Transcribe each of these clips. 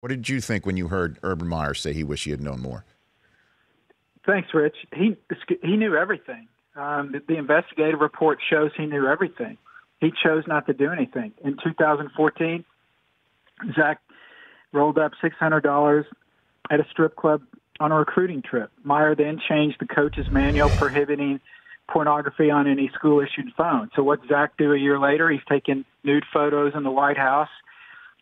What did you think when you heard Urban Meyer say he wished he had known more? Thanks, Rich. He knew everything. The investigative report shows he knew everything. He chose not to do anything. In 2014, Zach rolled up $600 at a strip club on a recruiting trip. Meyer then changed the coach's manual prohibiting pornography on any school-issued phone. So what Zach do a year later? He's taking nude photos in the White House.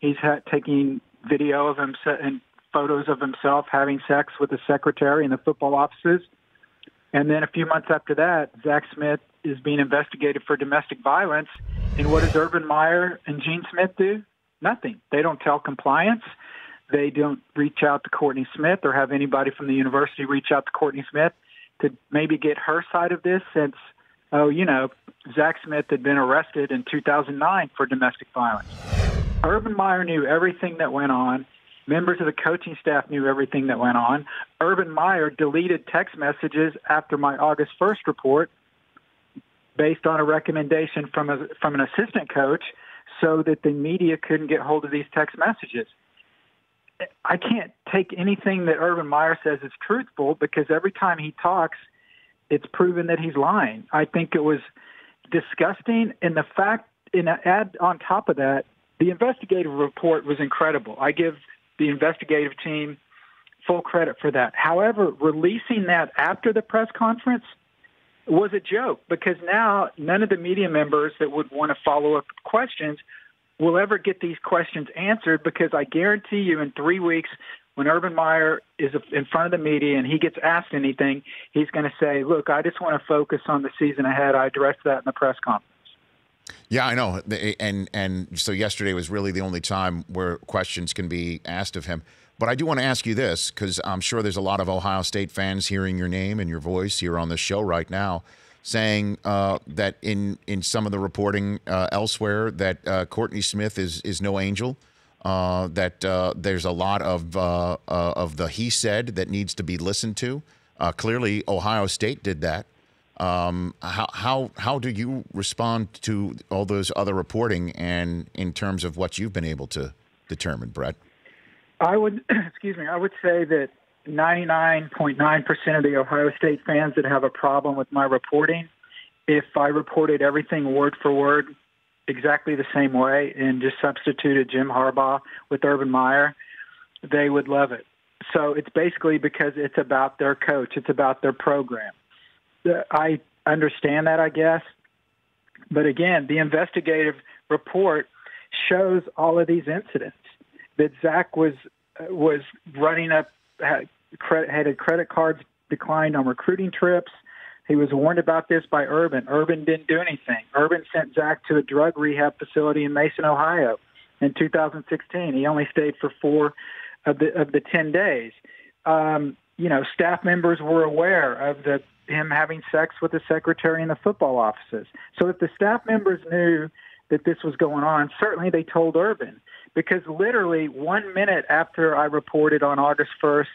He's taking video of himself and photos of himself having sex with the secretary in the football offices. And then a few months after that, Zach Smith is being investigated for domestic violence. And what does Urban Meyer and Gene Smith do? Nothing. They don't tell compliance. They don't reach out to Courtney Smith or have anybody from the university reach out to Courtney Smith to maybe get her side of this since, Zach Smith had been arrested in 2009 for domestic violence. Urban Meyer knew everything that went on. Members of the coaching staff knew everything that went on. Urban Meyer deleted text messages after my August 1st report based on a recommendation from an assistant coach so that the media couldn't get hold of these text messages. I can't take anything that Urban Meyer says is truthful because every time he talks, it's proven that he's lying. I think it was disgusting. And the fact, add on top of that, the investigative report was incredible. I give the investigative team full credit for that. However, releasing that after the press conference was a joke because now none of the media members that would want to follow up questions will ever get these questions answered because I guarantee you in 3 weeks when Urban Meyer is in front of the media and he gets asked anything, he's going to say, look, I just want to focus on the season ahead. I addressed that in the press conference. Yeah, I know. And so yesterday was really the only time where questions can be asked of him. But I do want to ask you this, because I'm sure there's a lot of Ohio State fans hearing your name and your voice here on the show right now, saying that in some of the reporting elsewhere that Courtney Smith is no angel, that there's a lot of the he said that needs to be listened to. Clearly, Ohio State did that. How do you respond to all those other reporting and in terms of what you've been able to determine, Brett? I would, I would say that 99.9% of the Ohio State fans that have a problem with my reporting, if I reported everything word for word exactly the same way and just substituted Jim Harbaugh with Urban Meyer, they would love it. So it's basically because it's about their coach. It's about their program. I understand that, I guess. But again, the investigative report shows all of these incidents that Zach was running up, had credit cards declined on recruiting trips. He was warned about this by Urban. Urban didn't do anything. Urban sent Zach to a drug rehab facility in Mason, Ohio in 2016. He only stayed for 4 of the 10 days. Staff members were aware of him having sex with the secretary in the football offices. So if the staff members knew that this was going on, certainly they told Urban. Because literally 1 minute after I reported on August 1st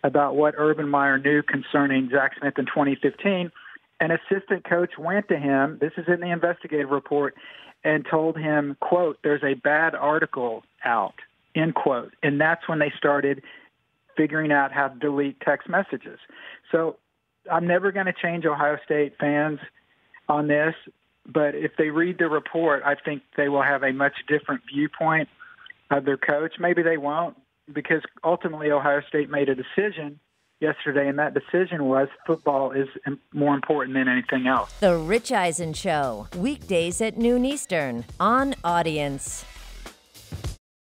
about what Urban Meyer knew concerning Zach Smith in 2015, an assistant coach went to him, this is in the investigative report, and told him, quote, there's a bad article out, end quote. And that's when they started figuring out how to delete text messages. So I'm never going to change Ohio State fans on this, but if they read the report, I think they will have a much different viewpoint of their coach. Maybe they won't, because ultimately Ohio State made a decision yesterday, and that decision was football is more important than anything else. The Rich Eisen Show, weekdays at noon Eastern on Audience.